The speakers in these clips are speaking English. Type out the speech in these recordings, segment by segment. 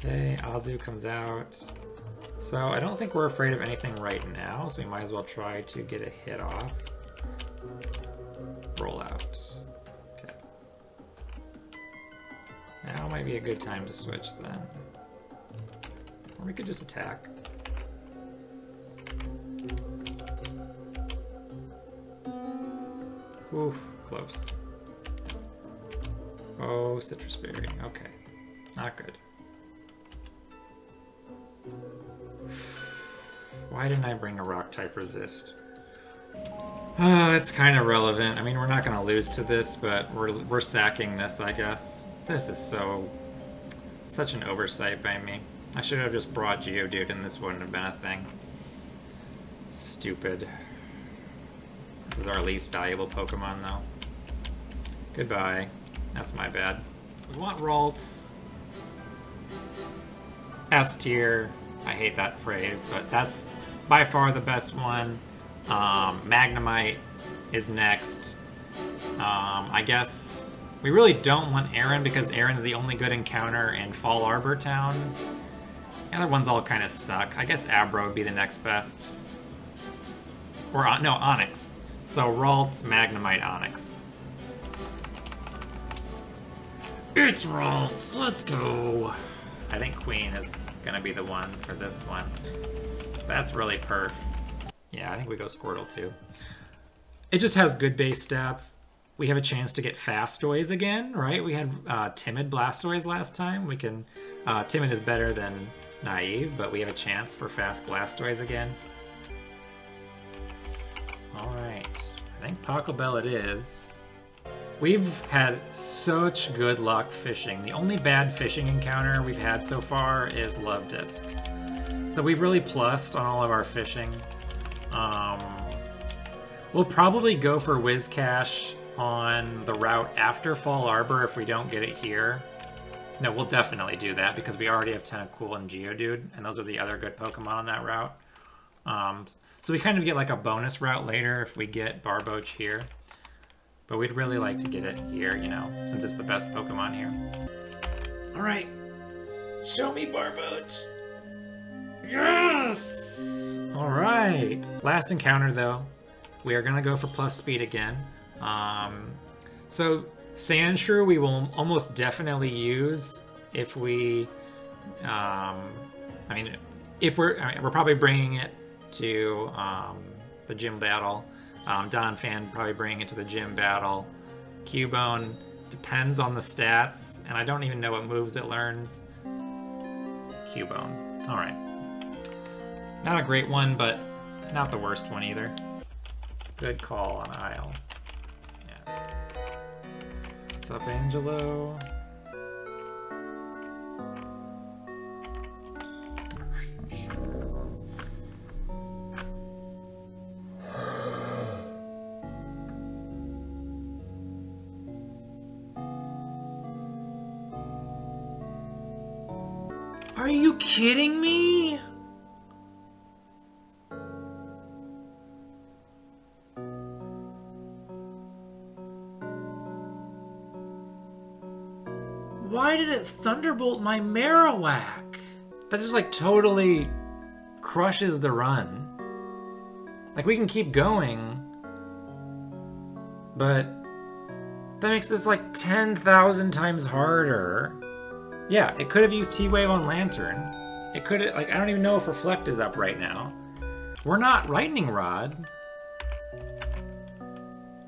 Okay, Azu comes out. So I don't think we're afraid of anything right now, so we might as well try to get a hit off. Roll out. Okay. Now might be a good time to switch then. Or we could just attack. Oof, close. Oh, citrus berry. Okay. Not good. Why didn't I bring a rock type resist? It's kind of relevant. I mean, we're not going to lose to this, but we're sacking this, I guess. This is such an oversight by me. I should have just brought Geodude and this wouldn't have been a thing. Stupid. This is our least valuable Pokemon, though. Goodbye. That's my bad. We want Ralts. S tier. I hate that phrase, but that's by far the best one. Magnemite is next. I guess we really don't want Aaron because Aaron's the only good encounter in Fall Arbor Town. The other ones all kind of suck. I guess Abra would be the next best. Or, no, Onyx. So Ralts, Magnemite, Onyx. It's Ralts! Let's go! I think Queen is gonna be the one for this one. That's really perf. Yeah, I think we go Squirtle too. It just has good base stats. We have a chance to get Fastoise again, right? We had Timid Blastoise last time. We can... Timid is better than Naive, but we have a chance for Fast Blastoise again. Alright. I think Pokebell it is. We've had such good luck fishing. The only bad fishing encounter we've had so far is Love Disc. So we've really plussed on all of our fishing. We'll probably go for Whiscash on the route after Fall Arbor if we don't get it here. No, we'll definitely do that because we already have Tentacool and Geodude, and those are the other good Pokemon on that route. So we kind of get like a bonus route later if we get Barboach here. But we'd really like to get it here, you know, since it's the best Pokemon here. Alright. Show me Barboach! Yes! Alright. Last encounter, though. We are going to go for plus speed again. So, Sandshrew we will almost definitely use if we... we're probably bringing it to the gym battle. Donphan probably bringing it to the gym battle. Cubone depends on the stats, and I don't even know what moves it learns. Cubone. Alright. Not a great one, but not the worst one either. Good call on Isle. Yeah. What's up, Angelo? Are you kidding me? Why did it Thunderbolt my Marowak? That just like totally crushes the run. Like we can keep going, but that makes this like 10,000 times harder. Yeah, it could have used T-Wave on Lantern. It could have, like, I don't even know if Reflect is up right now. We're not Lightning Rod.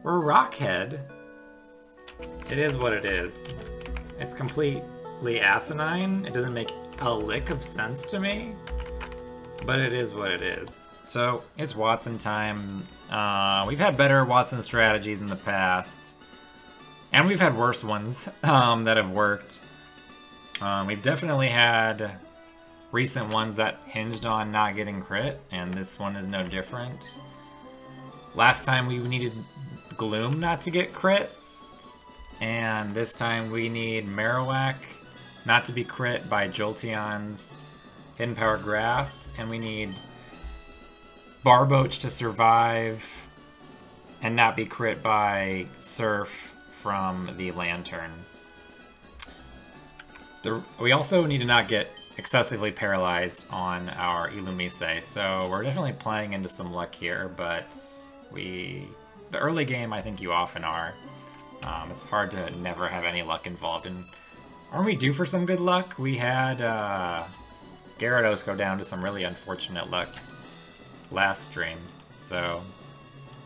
We're Rockhead. It is what it is. It's completely asinine. It doesn't make a lick of sense to me. But it is what it is. So, it's Wattson time. We've had better Wattson strategies in the past. And we've had worse ones that have worked. We've definitely had recent ones that hinged on not getting crit, and this one is no different. Last time we needed Gloom not to get crit, and this time we need Marowak not to be crit by Jolteon's Hidden Power Grass, and we need Barboach to survive and not be crit by Surf from the Lantern. We also need to not get excessively paralyzed on our Illumise, so we're definitely playing into some luck here, but the early game I think you often are. It's hard to never have any luck involved, and aren't we due for some good luck? We had Gyarados go down to some really unfortunate luck last stream, so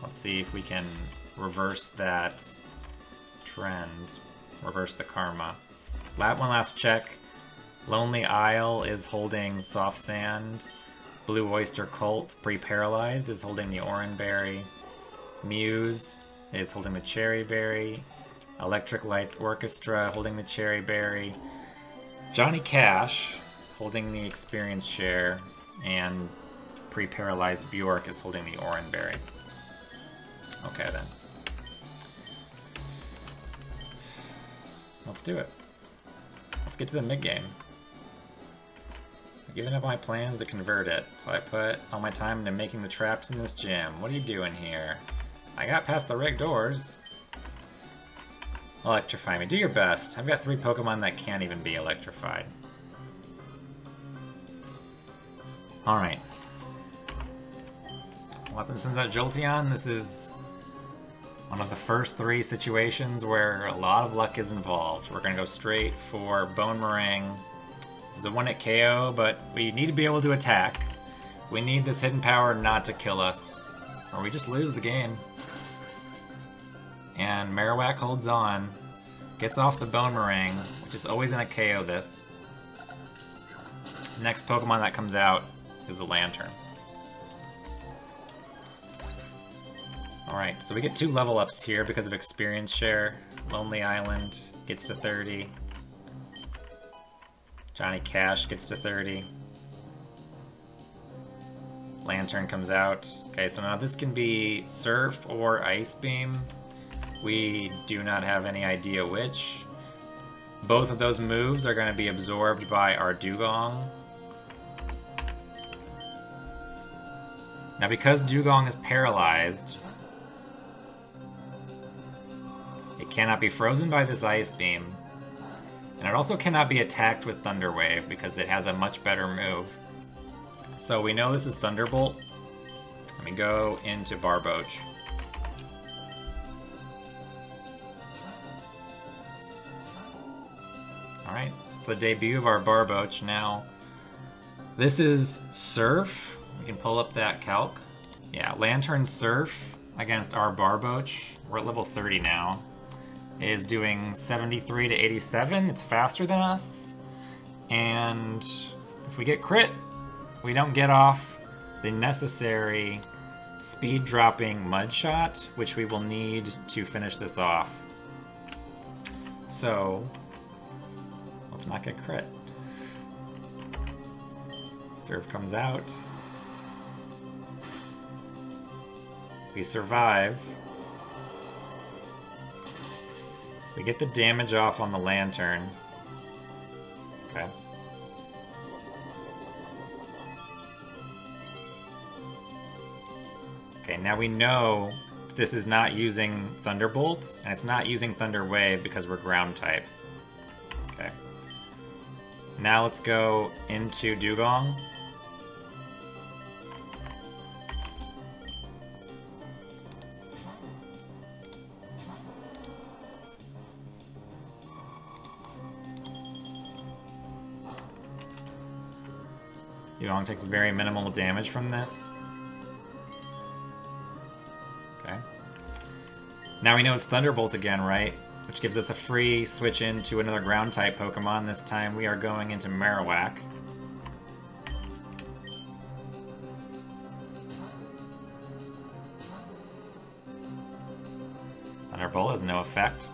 let's see if we can reverse that trend, reverse the karma. One last check. Lonely Isle is holding Soft Sand. Blue Oyster Cult, pre-paralyzed, is holding the Oranberry. Muse is holding the Cherry Berry. Electric Lights Orchestra holding the Cherry Berry. Johnny Cash holding the Experience Share. And pre-paralyzed Bjork is holding the Oranberry. Okay then. Let's do it. Let's get to the mid-game. I've given up my plans to convert it, so I put all my time into making the traps in this gym. What are you doing here? I got past the rigged doors. Electrify me. Do your best. I've got 3 Pokemon that can't even be electrified. Alright. Wattson sends out Jolteon. This is one of the first 3 situations where a lot of luck is involved. We're going to go straight for Bone Meringue. This is a 1-hit KO, but we need to be able to attack. We need this hidden power not to kill us, or we just lose the game. And Marowak holds on, gets off the Bone Meringue, which is always going to KO this. The next Pokemon that comes out is the Lantern. Alright, so we get 2 level ups here because of Experience Share. Lonely Island gets to 30. Johnny Cash gets to 30. Lantern comes out. Okay, so now this can be Surf or Ice Beam. We do not have any idea which. Both of those moves are going to be absorbed by our Dugong. Now because Dugong is paralyzed, it cannot be frozen by this Ice Beam. And it also cannot be attacked with Thunder Wave because it has a much better move. So we know this is Thunderbolt. Let me go into Barboach. Alright, it's the debut of our Barboach. Now, this is Surf. We can pull up that calc. Yeah, Lantern Surf against our Barboach. We're at level 30 now. Is doing 73 to 87. It's faster than us. And if we get crit, we don't get off the necessary speed dropping Mud Shot, which we will need to finish this off. So let's not get crit. Surf comes out. We survive. We get the damage off on the Lantern. Okay. Okay, now we know this is not using Thunderbolts, and it's not using Thunder Wave because we're ground type. Okay. Now let's go into Dugong. Dugong takes very minimal damage from this. Okay. Now we know it's Thunderbolt again, right? Which gives us a free switch into another ground-type Pokemon. This time we are going into Marowak. Thunderbolt has no effect.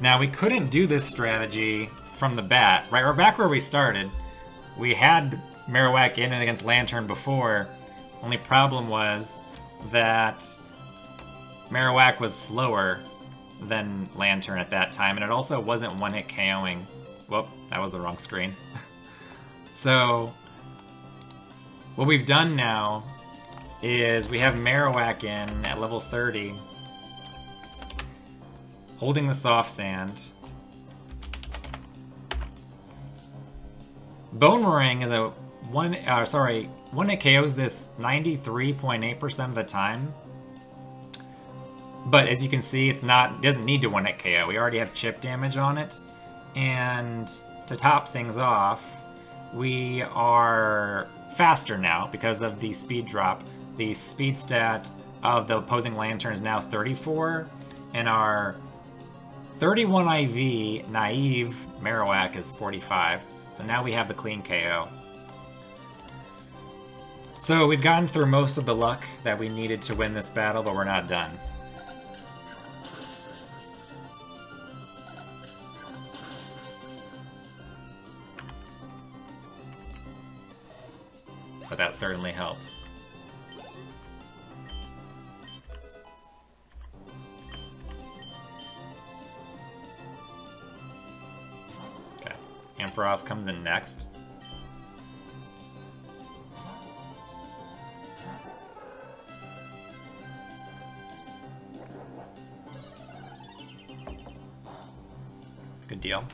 Now we couldn't do this strategy from the bat, right? We're back where we started. We had Marowak in and against Lantern before. Only problem was that Marowak was slower than Lantern at that time, and it also wasn't one-hit KOing. Whoop, that was the wrong screen. So, what we've done now is we have Marowak in at level 30, holding the Soft Sand. Boomerang is a one it KOs this 93.8% of the time. But as you can see, it doesn't need to one hit KO. We already have chip damage on it. And to top things off, we are faster now because of the speed drop. The speed stat of the opposing Lantern is now 34, and our 31 IV naive Marowak is 45. So now we have the clean KO. So we've gotten through most of the luck that we needed to win this battle, but we're not done. But that certainly helps. Okay, Ampharos comes in next. Good deal.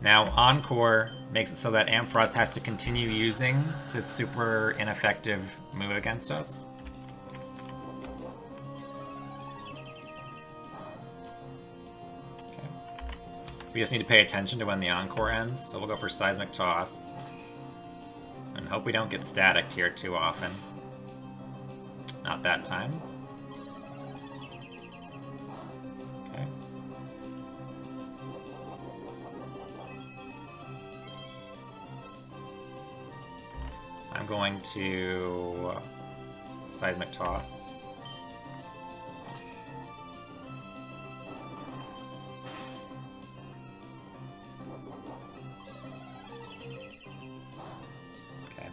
Now, Encore makes it so that Ampharos has to continue using this super ineffective move against us. Okay. We just need to pay attention to when the Encore ends, so we'll go for Seismic Toss. And hope we don't get staticked here too often. Not that time. Okay. I'm going to Seismic Toss. Okay.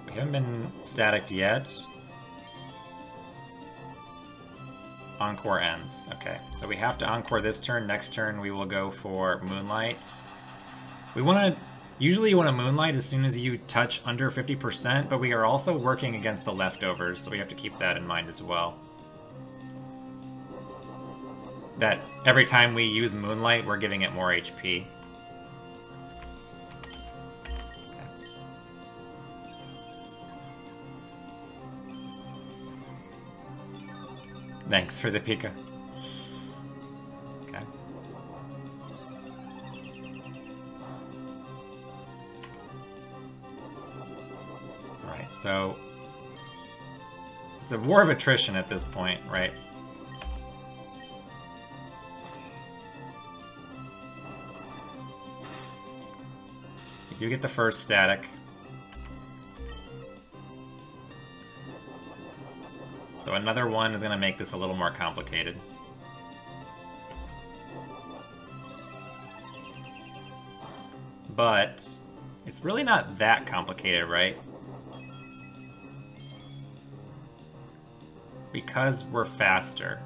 We haven't been staticked yet. Encore ends. Okay, so we have to Encore this turn. Next turn we will go for Moonlight. We want to... Usually you want to Moonlight as soon as you touch under 50%, but we are also working against the leftovers, so we have to keep that in mind as well. That every time we use Moonlight, we're giving it more HP. Thanks for the Pika. Okay. Alright, so... It's a war of attrition at this point, right? You do get the first static. So another one is going to make this a little more complicated. But it's really not that complicated, right? Because we're faster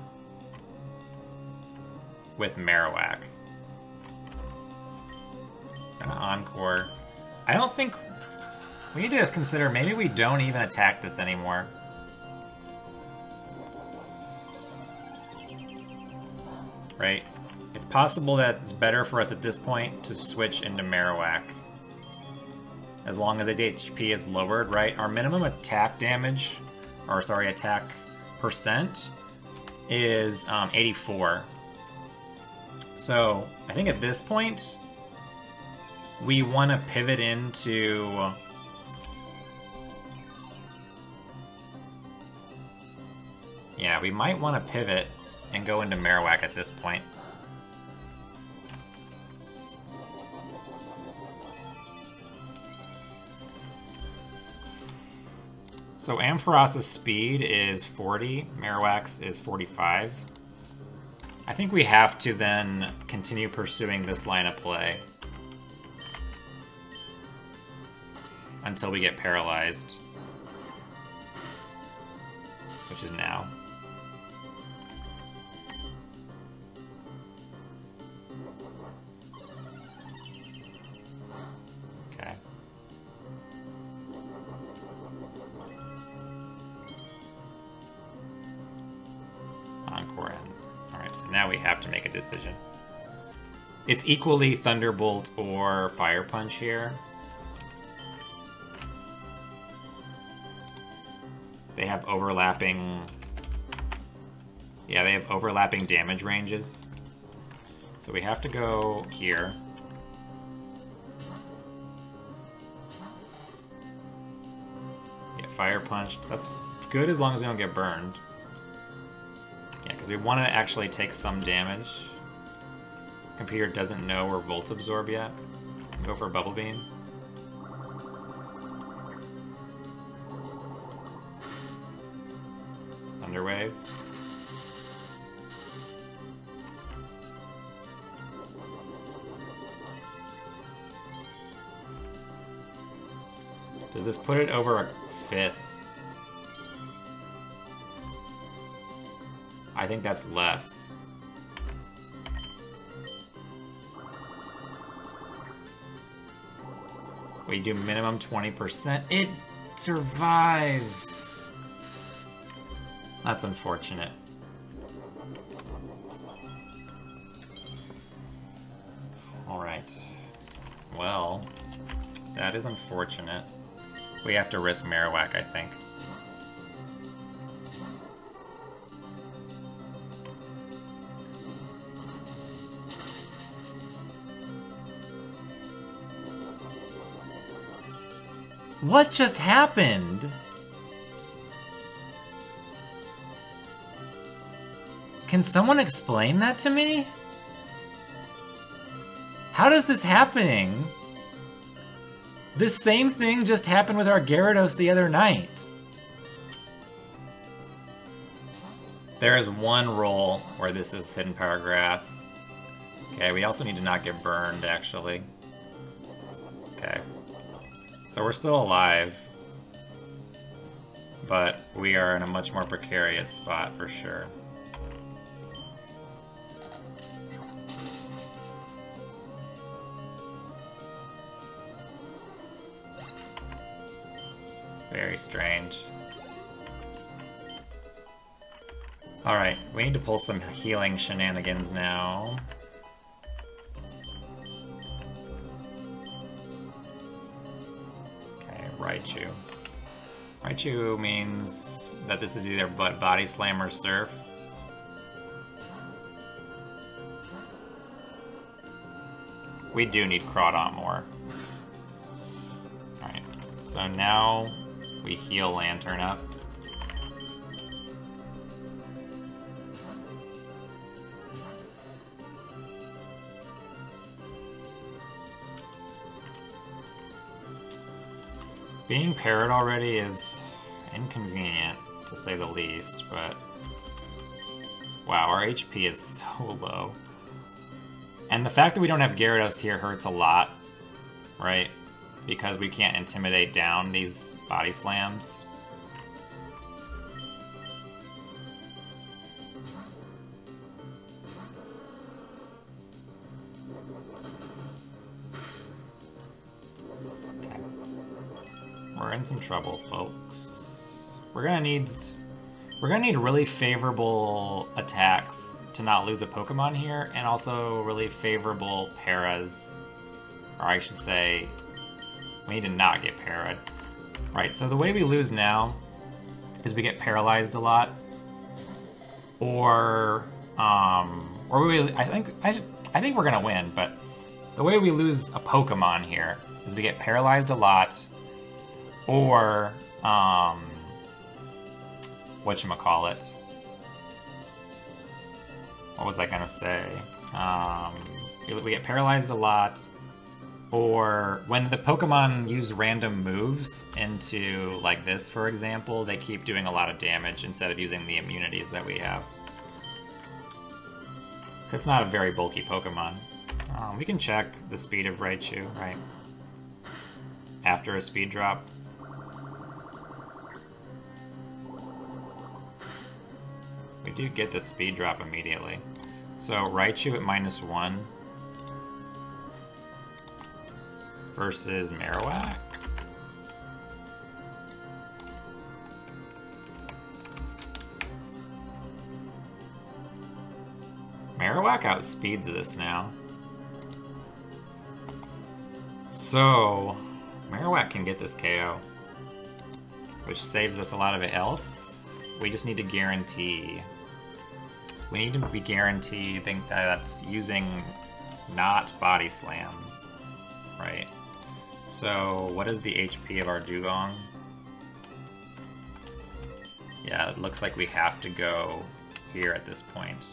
with Marowak. Gonna Encore. I don't think... We need to just consider maybe we don't even attack this anymore. Right? It's possible that it's better for us at this point to switch into Marowak. As long as its HP is lowered, right? Our minimum attack damage, or sorry, attack percent is 84. So, I think at this point, we want to pivot into... Yeah, we might want to pivot and go into Marowak at this point. So Ampharos' speed is 40, Marowak's is 45. I think we have to then continue pursuing this line of play until we get paralyzed, which is now. Encore ends. Alright, so now we have to make a decision. It's equally Thunderbolt or Fire Punch here. They have overlapping... Yeah, they have overlapping damage ranges. So we have to go here. Get Fire Punched. That's good as long as we don't get burned. Yeah, because we want to actually take some damage. Computer doesn't know we're Volt Absorb yet. Go for a Bubble Beam. Thunder Wave. Does this put it over a 5th? I think that's less. We do minimum 20%. It survives. That's unfortunate. Alright. Well, that is unfortunate. We have to risk Marowak, I think. What just happened? Can someone explain that to me? How does this happening? This same thing just happened with our Gyarados the other night. There is one roll where this is Hidden Power Grass. Okay, we also need to not get burned, actually. Okay. So we're still alive. But we are in a much more precarious spot for sure. Very strange. Alright, we need to pull some healing shenanigans now. Okay, Raichu. Raichu means that this is either Body Slam or Surf. We do need Crawdaunt more. Alright, so now we heal Lantern up. Being parried already is inconvenient, to say the least, but... Wow, our HP is so low. And the fact that we don't have Gyarados here hurts a lot, right? Because we can't intimidate down these Body Slams. Okay. We're in some trouble, folks. We're gonna need really favorable attacks to not lose a Pokemon here, and also really favorable paras. Or I should say, we need to not get parried. Right, so the way we lose now is we get paralyzed a lot, or I think we're gonna win. But the way we lose a Pokemon here is we get paralyzed a lot, or whatchamacallit? What was I gonna say? We get paralyzed a lot. Or when the Pokemon use random moves into, like this, for example, they keep doing a lot of damage instead of using the immunities that we have. It's not a very bulky Pokemon. We can check the speed of Raichu, right? After a speed drop. We do get the speed drop immediately. So Raichu at -1. Versus Marowak. Marowak outspeeds this now. So, Marowak can get this KO, which saves us a lot of health. We just need to guarantee. We need to be guaranteed that that's using not Body Slam, right? So, what is the HP of our Dugong? Yeah, it looks like we have to go here at this point.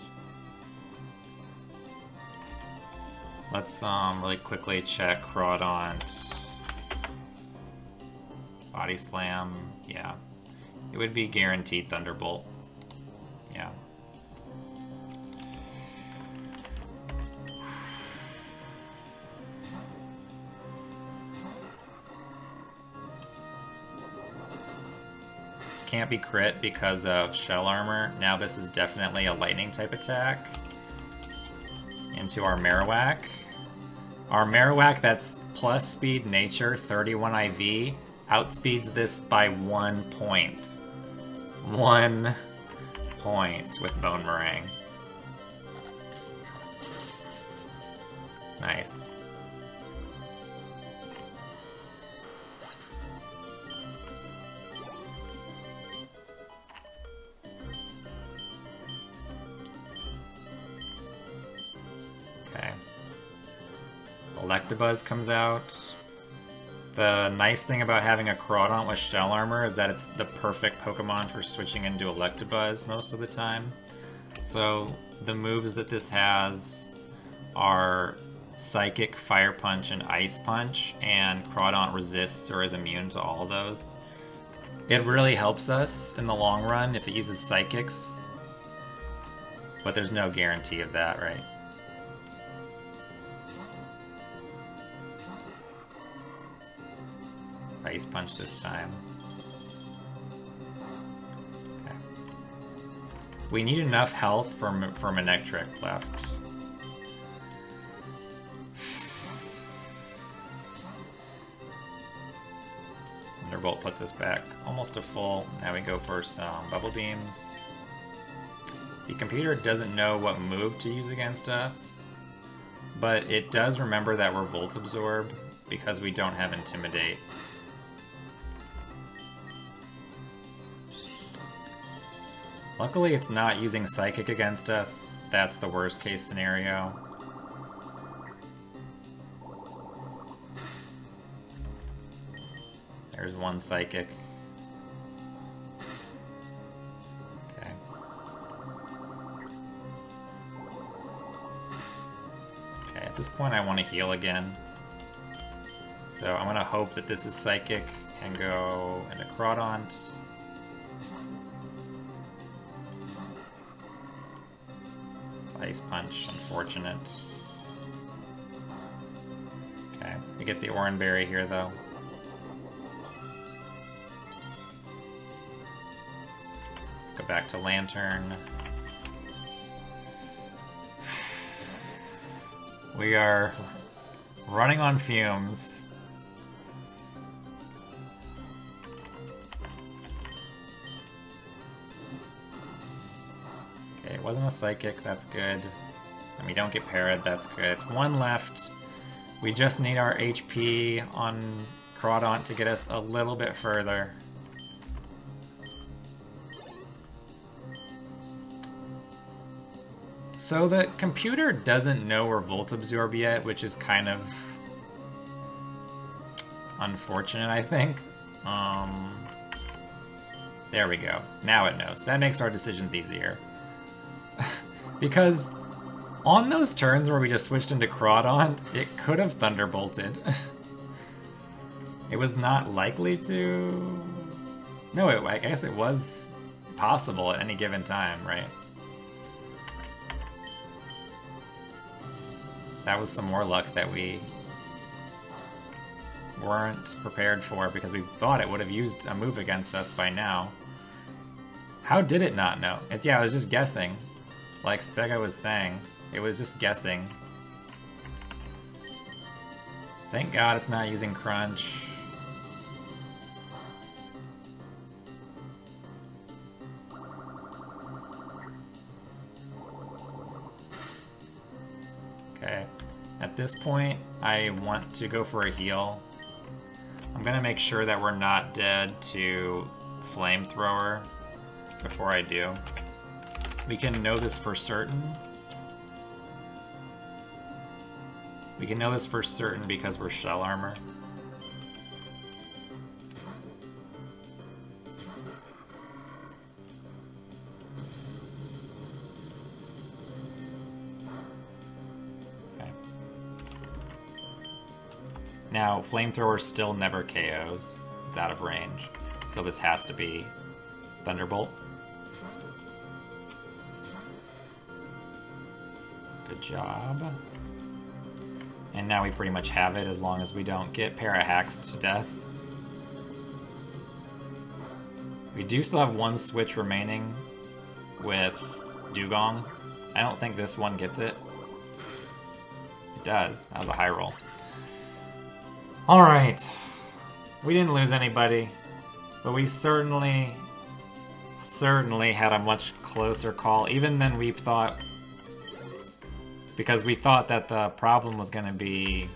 Let's really quickly check Crawdaunt. Body Slam, yeah. It would be guaranteed Thunderbolt. Yeah. This can't be crit because of Shell Armor. Now this is definitely a Lightning type attack. Into our Marowak. Our Marowak, that's plus speed nature, 31 IV, outspeeds this by 1 point. 1 point with Bone Meringue. Nice. Okay. Electabuzz comes out. The nice thing about having a Crawdaunt with Shell Armor is that it's the perfect Pokemon for switching into Electabuzz most of the time. So the moves that this has are Psychic, Fire Punch, and Ice Punch, and Crawdaunt resists or is immune to all of those. It really helps us in the long run if it uses Psychics, but there's no guarantee of that, right? Ice Punch this time. Okay. We need enough health for Manectric left. Thunderbolt puts us back almost to full. Now we go for some Bubble Beams. The computer doesn't know what move to use against us, but it does remember that we're Volt Absorb because we don't have Intimidate. Luckily, it's not using Psychic against us. That's the worst case scenario. There's one Psychic. Okay. Okay, at this point I want to heal again. So I'm going to hope that this is Psychic and go into Crawdaunt. Ice Punch, unfortunate. Okay, we get the Oranberry here though. Let's go back to Lantern. We are running on fumes. It wasn't a Psychic, that's good. And we don't get parried, that's good. It's one left. We just need our HP on Crawdaunt to get us a little bit further. So the computer doesn't know we're Volt Absorb yet, which is kind of unfortunate, I think. There we go. Now it knows. That makes our decisions easier. Because on those turns where we just switched into Crawdaunt, it could have Thunderbolted. It was not likely to... No, I guess it was possible at any given time, right? That was some more luck that we weren't prepared for because we thought it would have used a move against us by now. How did it not know? Yeah, I was just guessing. Like Spega was saying, it was just guessing. Thank God it's not using Crunch. this point, I want to go for a heal. I'm gonna make sure that we're not dead to Flamethrower before I do. We can know this for certain. We can know this for certain because we're Shell Armor. Now, Flamethrower still never KOs. It's out of range. So this has to be Thunderbolt. Good job. And now we pretty much have it as long as we don't get Para-Haxed to death. We do still have one switch remaining with Dugong. I don't think this one gets it. It does. That was a high roll. Alright, we didn't lose anybody, but we certainly had a much closer call, even than we thought, because we thought that the problem was going to be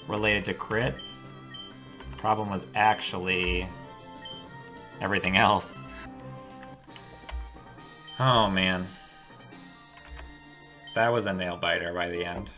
related to crits. The problem was actually everything else. Oh man, that was a nail biter by the end.